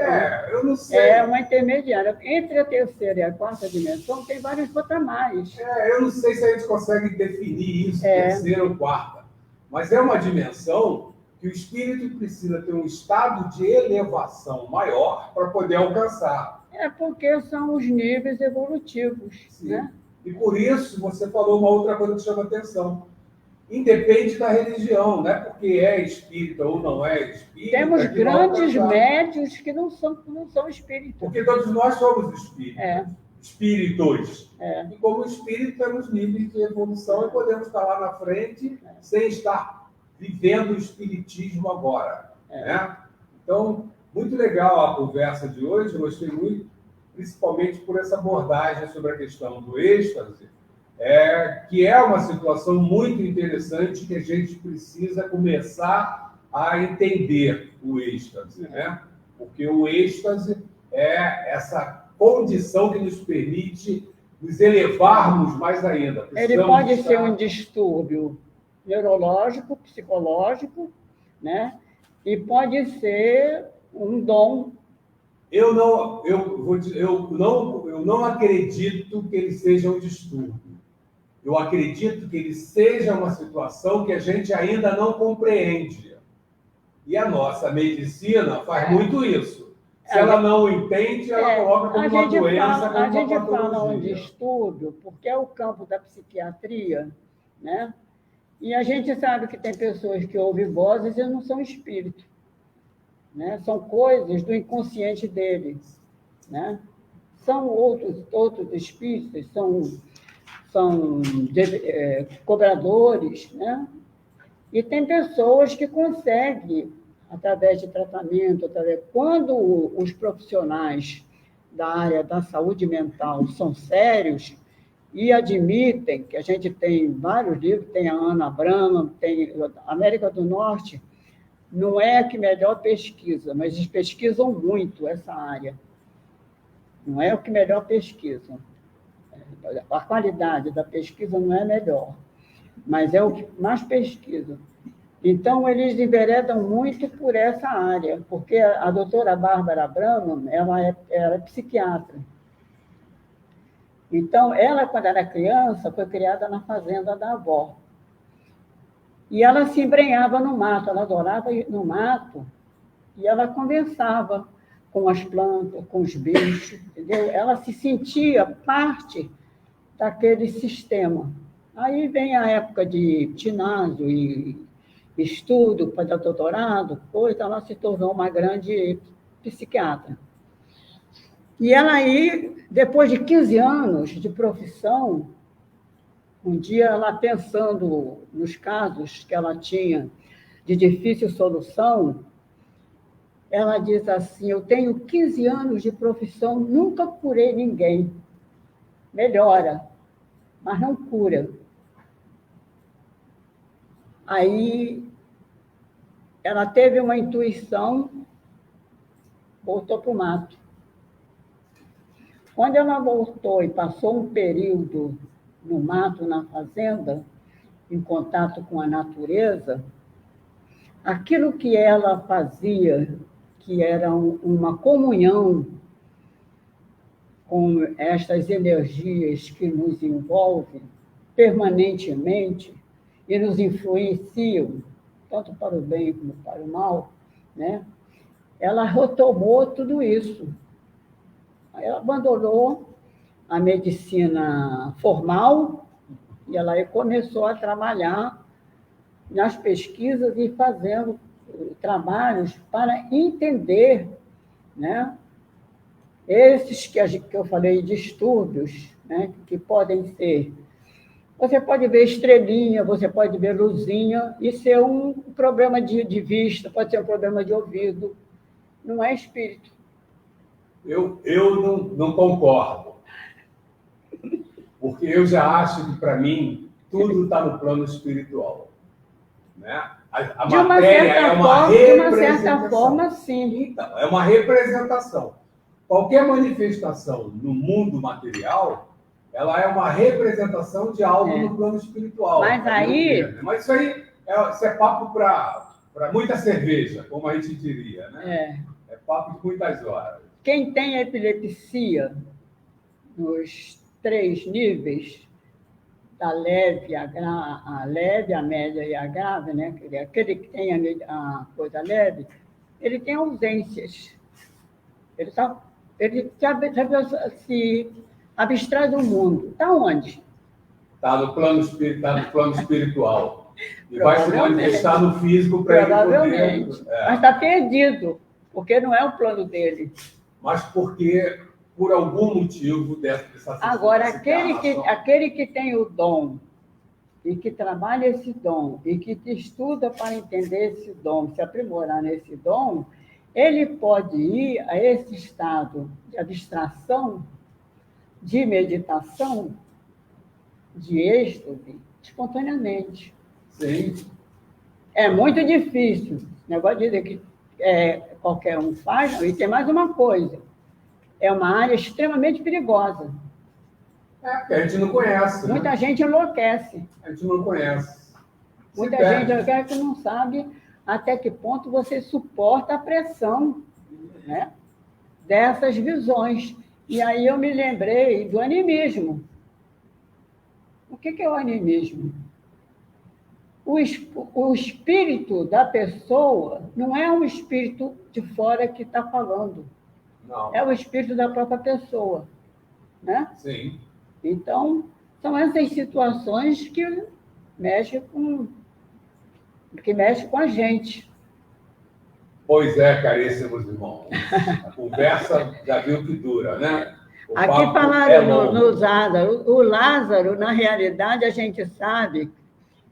Eu não sei. É uma intermediária. Entre a terceira e a quarta dimensão, tem vários patamares. Eu não sei se a gente consegue definir isso, terceira ou quarta. Mas é uma dimensão que o espírito precisa ter um estado de elevação maior para poder alcançar. É porque são os níveis evolutivos. Sim. Né? E por isso, você falou uma outra coisa que chama atenção. Independe da religião, não é porque é espírita ou não é espírita. Temos grandes médios que não são espíritas. Porque todos nós somos espíritos. Espíritos. E como espírito, temos níveis de evolução e podemos estar lá na frente sem estar vivendo o espiritismo agora. Né? Então, muito legal a conversa de hoje, gostei muito, principalmente por essa abordagem sobre a questão do êxtase, que é uma situação muito interessante que a gente precisa começar a entender o êxtase, né? Porque o êxtase é essa condição que nos permite nos elevarmos mais ainda. Ele pode ser um distúrbio neurológico, psicológico, né? E pode ser um dom. Eu não acredito que ele seja um distúrbio. Eu acredito que ele seja uma situação que a gente ainda não compreende. E a nossa medicina faz muito isso. Se ela não entende, ela coloca como uma doença, como uma patologia. A gente fala um distúrbio porque é o campo da psiquiatria, né? E a gente sabe que tem pessoas que ouvem vozes e não são espíritos. Né? São coisas do inconsciente deles. Né? São outros espíritos, são cobradores, né? E tem pessoas que conseguem, através de tratamento, quando os profissionais da área da saúde mental são sérios, e admitem que a gente tem vários livros, tem a Ana Abramo, tem a América do Norte, não é a que melhor pesquisa, mas eles pesquisam muito essa área. Não é o que melhor pesquisa. A qualidade da pesquisa não é melhor, mas é o que mais pesquisa. Então, eles enveredam muito por essa área, porque a doutora Bárbara Abramo, ela é psiquiatra. Então, ela, quando era criança, foi criada na fazenda da avó. E ela se embrenhava no mato, ela adorava ir no mato, e ela conversava com as plantas, com os bichos, entendeu? Ela se sentia parte daquele sistema. Aí vem a época de ginásio e estudo para doutorado, coisa, ela se tornou uma grande psiquiatra. E ela aí, depois de 15 anos de profissão, um dia ela pensando nos casos que ela tinha de difícil solução, ela diz assim, eu tenho 15 anos de profissão, nunca curei ninguém. Melhora, mas não cura. Aí ela teve uma intuição, voltou para o mato. Quando ela voltou e passou um período no mato, na fazenda, em contato com a natureza, aquilo que ela fazia, que era uma comunhão com estas energias que nos envolvem permanentemente e nos influenciam, tanto para o bem como para o mal, né? Ela retomou tudo isso. Ela abandonou a medicina formal e ela começou a trabalhar nas pesquisas e fazendo trabalhos para entender, né, esses que eu falei de estudos, né, que podem ser... Você pode ver estrelinha, você pode ver luzinha, isso é um problema de vista, pode ser um problema de ouvido, não é espírito. Eu não concordo, porque eu já acho que, para mim, tudo está no plano espiritual. Né? A matéria é uma representação. De uma certa forma, sim. Então, é uma representação. Qualquer manifestação no mundo material, ela é uma representação de algo no plano espiritual. Mas aí... Mas isso aí isso é papo para muita cerveja, como a gente diria. Né? É papo de muitas horas. Quem tem epilepsia nos 3 níveis, da leve, a leve, a média e a grave, né? Aquele que tem a coisa leve, ele tem ausências. Ele se abstrai do mundo. Está onde? Está no plano espiritual. E vai se manifestar no físico para ele poder... Mas está perdido, porque não é o plano dele. Mas porque, por algum motivo, dessa Agora, aquele que tem o dom, e que trabalha esse dom, e que estuda para entender esse dom, se aprimorar nesse dom, ele pode ir a esse estado de abstração, de meditação, de êxtase, espontaneamente. Sim. É muito difícil. O negócio de dizer que qualquer um faz, e tem mais uma coisa. É uma área extremamente perigosa. Porque a gente não conhece. Muita gente enlouquece. A gente não conhece. Muita gente enlouquece que não sabe até que ponto você suporta a pressão, né, dessas visões. E aí eu me lembrei do animismo. O que é o animismo? O espírito da pessoa não é um espírito de fora que está falando. Não. É o espírito da própria pessoa. Né? Sim. Então, são essas situações que mexem com a gente. Pois é, caríssimos irmãos. A conversa já viu que dura, né? Aqui falaram no Lázaro. O Lázaro, na realidade, a gente sabe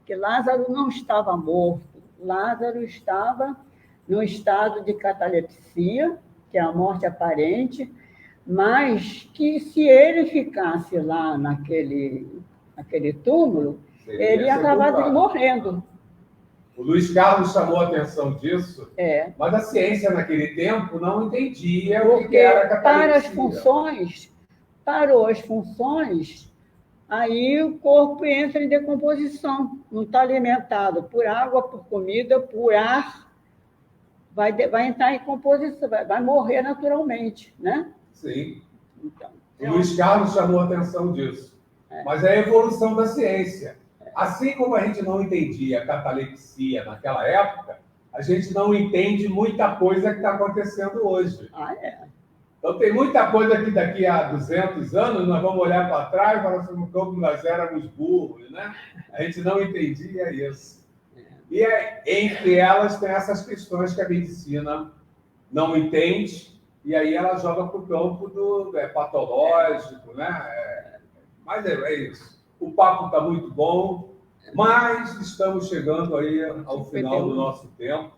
que Lázaro não estava morto. Lázaro estava num estado de catalepsia, que é a morte aparente, mas que se ele ficasse lá naquele túmulo, ele ia acabar morrendo. O Luiz Carlos chamou a atenção disso, mas a ciência naquele tempo não entendia o que era catalepsia. Parou as funções, aí o corpo entra em decomposição, não está alimentado por água, por comida, por ar, vai entrar em composição, vai morrer naturalmente, né? Sim. Então, o Luiz Carlos chamou a atenção disso. Mas é a evolução da ciência. Assim como a gente não entendia a catalepsia naquela época, a gente não entende muita coisa que está acontecendo hoje. Então, tem muita coisa que daqui a 200 anos nós vamos olhar para trás e falar assim, como nós éramos burros, né? A gente não entendia isso. E entre elas tem essas questões que a medicina não entende, e aí ela joga para o campo do patológico, né? Mas é isso. O papo está muito bom, mas estamos chegando aí ao final do nosso tempo.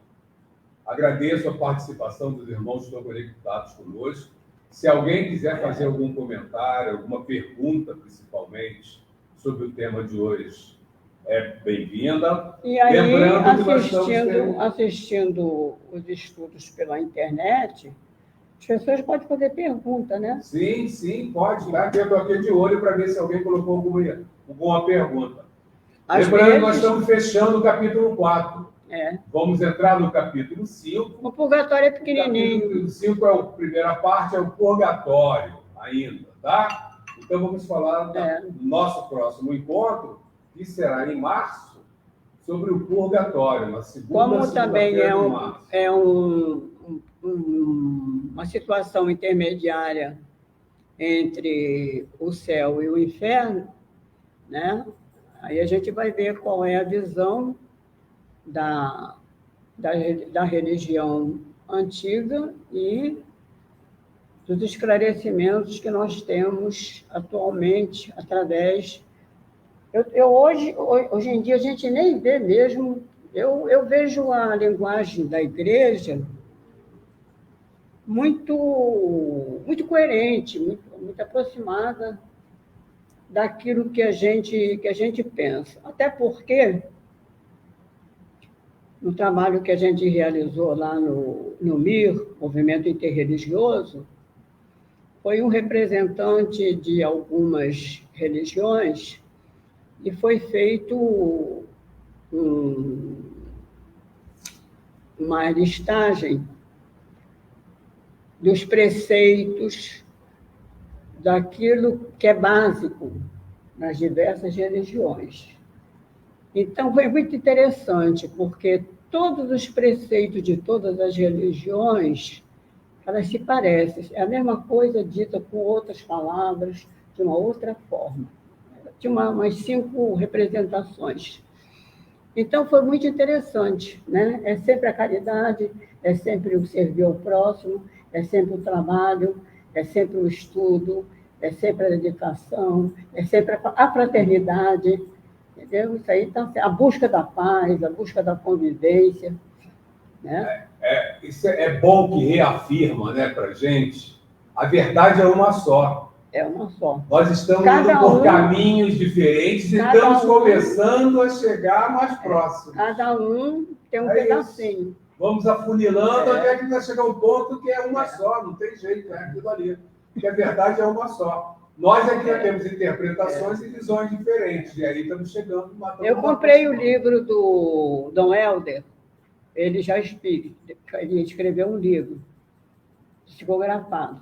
Agradeço a participação dos irmãos que estão conectados conosco. Se alguém quiser fazer algum comentário, alguma pergunta, principalmente, sobre o tema de hoje, é bem-vinda. E aí, lembrando assistindo os estudos pela internet, as pessoas podem fazer pergunta, né? Sim, pode. Tá? Eu estou aqui de olho para ver se alguém colocou alguma pergunta. Lembrando que nós estamos fechando o capítulo 4. Vamos entrar no capítulo 5. O purgatório é pequenininho. O capítulo 5 a primeira parte, é o purgatório ainda, tá? Então vamos falar no nosso próximo encontro, que será em março, sobre o purgatório, na segunda Como também uma situação intermediária entre o céu e o inferno, né? Aí a gente vai ver qual é a visão da religião antiga e dos esclarecimentos que nós temos atualmente através... Hoje em dia a gente nem vê mesmo... Eu vejo a linguagem da igreja muito coerente, muito aproximada daquilo que a gente pensa. Até porque, no trabalho que a gente realizou lá no MIR, Movimento Interreligioso, foi um representante de algumas religiões e foi feito uma listagem dos preceitos daquilo que é básico nas diversas religiões. Então, foi muito interessante, porque todos os preceitos de todas as religiões, elas se parecem. É a mesma coisa dita com outras palavras, de uma outra forma. Tinha umas 5 representações. Então, foi muito interessante, né? É sempre a caridade, é sempre o servir ao próximo, é sempre o trabalho, é sempre o estudo, é sempre a dedicação, é sempre a fraternidade, entendeu? Isso aí está a busca da paz, a busca da convivência, né? Isso é bom que reafirma, né, para a gente, a verdade é uma só. É uma só. Nós estamos indo por caminhos diferentes e estamos começando a chegar mais próximo. Cada um tem um pedacinho. Isso. Vamos afunilando até que vai chegar um ponto que é uma só, não tem jeito, é aquilo ali. Porque a verdade é uma só. Nós aqui temos interpretações e visões diferentes, e aí estamos chegando... Eu comprei o livro do Dom Helder, ele já espírita, ele escreveu um livro psicografado.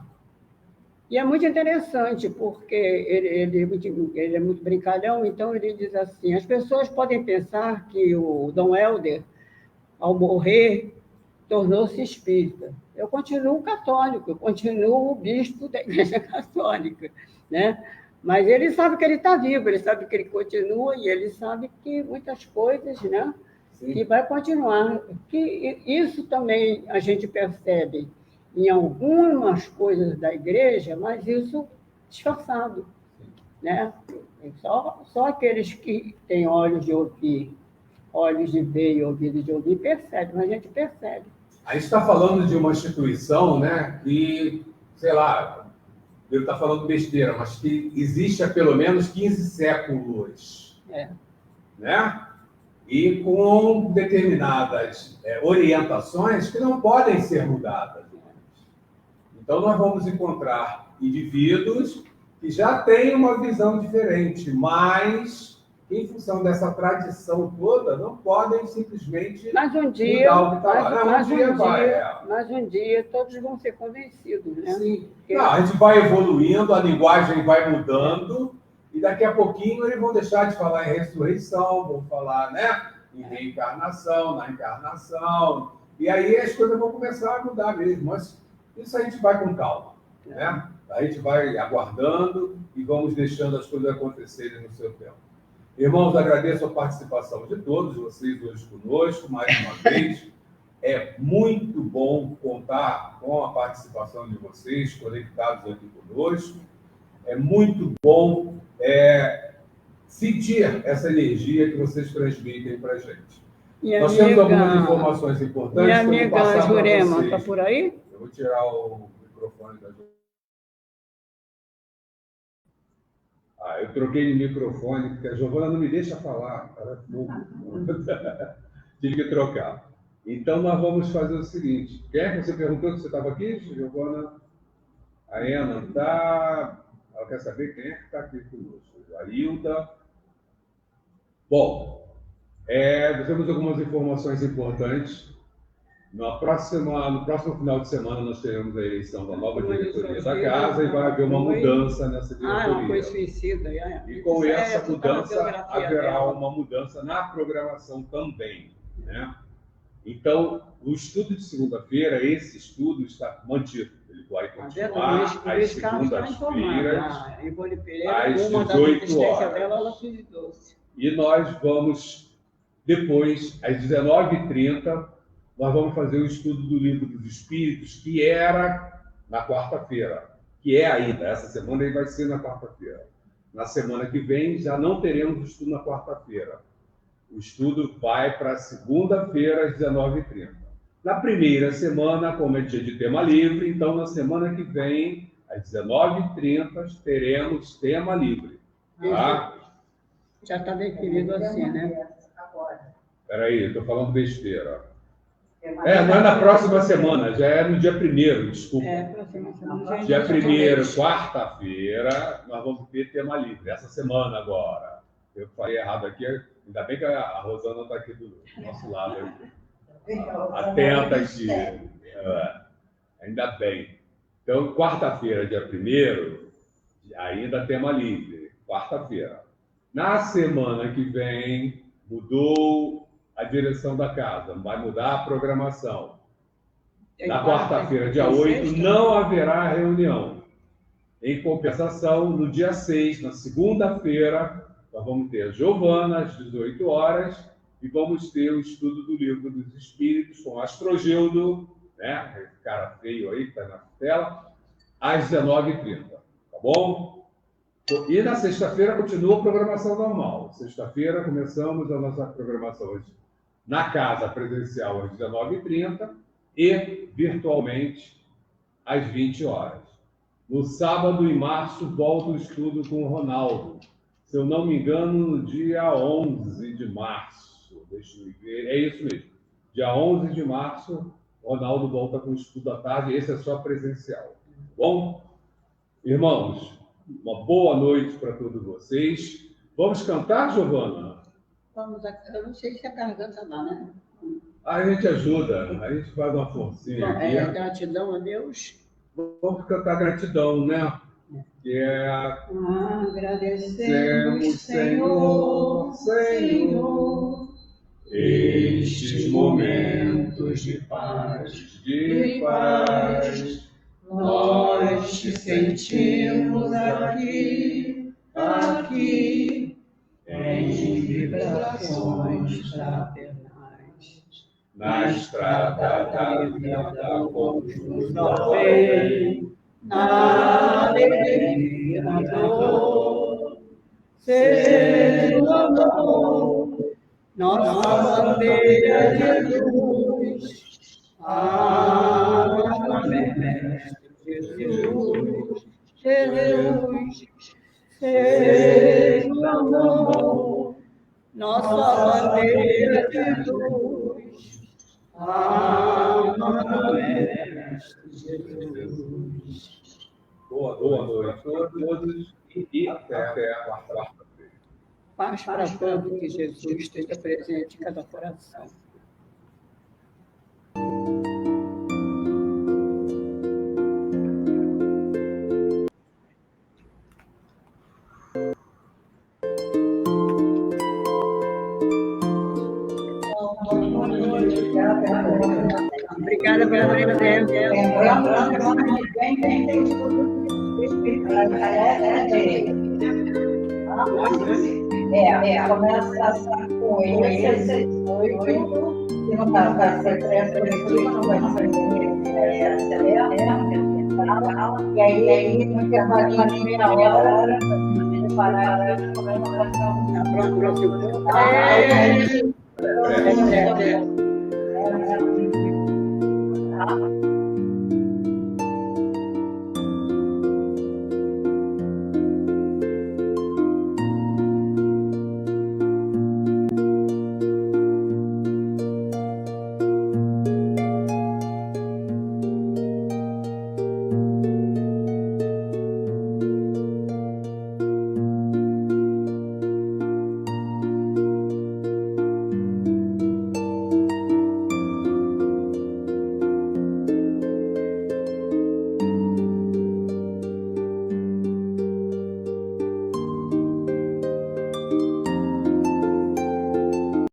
E é muito interessante, porque ele é muito brincalhão, então ele diz assim, as pessoas podem pensar que o Dom Helder, ao morrer, tornou-se espírita. Eu continuo católico, eu continuo o bispo da Igreja Católica, né? Mas ele sabe que ele está vivo, ele sabe que ele continua e ele sabe que muitas coisas, né? Sim. Que vai continuar. Que isso também a gente percebe em algumas coisas da igreja, mas isso disfarçado, né? Só aqueles que têm olhos de ouvir, olhos de ver e ouvidos de ouvir, percebem, mas a gente percebe. A gente está falando de uma instituição, né, que, sei lá, devo estar falando besteira, mas que existe há pelo menos 15 séculos. Né? E com determinadas orientações que não podem ser mudadas. Então, nós vamos encontrar indivíduos que já têm uma visão diferente, mas, em função dessa tradição toda, não podem simplesmente mudar o que está lá. Mas um dia todos vão ser convencidos, né? Sim. Não, a gente vai evoluindo, a linguagem vai mudando, e daqui a pouquinho eles vão deixar de falar em ressurreição, vão falar, né, em reencarnação, na encarnação, e aí as coisas vão começar a mudar mesmo. Mas isso a gente vai com calma, né? A gente vai aguardando e vamos deixando as coisas acontecerem no seu tempo. Irmãos, agradeço a participação de todos vocês hoje conosco, mais uma vez. É muito bom contar com a participação de vocês, conectados aqui conosco. É muito bom sentir essa energia que vocês transmitem para a gente. Nós temos algumas informações importantes. Minha amiga Jurema, está por aí? Eu vou tirar o microfone da Jurema. Eu troquei de microfone, porque a Giovana não me deixa falar. Tive que trocar. Então, nós vamos fazer o seguinte. Quem é que você perguntou que você estava aqui, Giovana? A Ana está... Ela quer saber quem é que está aqui conosco. A Hilda. Bom, nós temos algumas informações importantes. No próximo final de semana, nós teremos a eleição da nova diretoria da casa e vai haver uma mudança nessa diretoria. Ela foi suicida. E com essa mudança, haverá uma mudança na programação também, né? Então, o estudo de segunda-feira, esse estudo está mantido. Ele vai continuar às segundas-feiras, às 18 horas. E nós vamos, depois, às 19h30, nós vamos fazer o estudo do Livro dos Espíritos, que era na quarta-feira, que é ainda, essa semana ele vai ser na quarta-feira. Na semana que vem, já não teremos o estudo na quarta-feira. O estudo vai para segunda-feira, às 19h30. Na primeira semana, como é dia de tema livre, então na semana que vem, às 19h30, teremos tema livre. Tá? Já está definido assim, né? Espera aí, estou falando besteira. Não é na próxima semana, já é no dia 1º, desculpa. Próxima semana. Dia 1º, quarta-feira, nós vamos ter tema livre, essa semana agora. Eu falei errado aqui, ainda bem que a Rosana está aqui do nosso lado. Atenta aqui. Ainda bem. Então, quarta-feira, dia 1º, ainda tema livre, quarta-feira. Na semana que vem, mudou a direção da casa, vai mudar a programação. Na quarta-feira, dia 8, não haverá reunião. Em compensação, no dia 6, na segunda-feira, nós vamos ter a Giovana, às 18 horas, e vamos ter o estudo do Livro dos Espíritos com Astrogildo, né? Esse cara feio aí que está na tela, às 19h30. Tá bom? E na sexta-feira continua a programação normal. Sexta-feira começamos a nossa programação hoje na casa presencial às 19h30 e virtualmente às 20 horas. No sábado, em março, volta o estudo com o Ronaldo. Se eu não me engano, no dia 11 de março. Deixa eu ver. É isso mesmo. Dia 11 de março, o Ronaldo volta com o estudo à tarde. Esse é só presencial. Bom, irmãos, uma boa noite para todos vocês. Vamos cantar, Giovana? Vamos, eu não sei se a garganta dá, né? A gente ajuda, a gente faz uma forcinha aqui. Gratidão a Deus. Vamos cantar gratidão, né? Que é... Agradecemos, Senhor, Senhor, estes momentos de paz, nós te sentimos aqui, em vibrações fraternais, na estrada da vida, conduz ao bem, na alegria, na dor, ser o amor, nossa bandeira de luz, nossa mestre Jesus, Jesus, seja o amor, nossa bandeira de luz. Amém, Jesus. Boa noite a todos e até a quarta-feira. Paz para todos, que Jesus esteja presente em cada coração. Obrigada pela presença. Começa com esse 8, e no caso da secreta coletiva, não vai ser e aí no intervalo de meia hora, para Na próxima.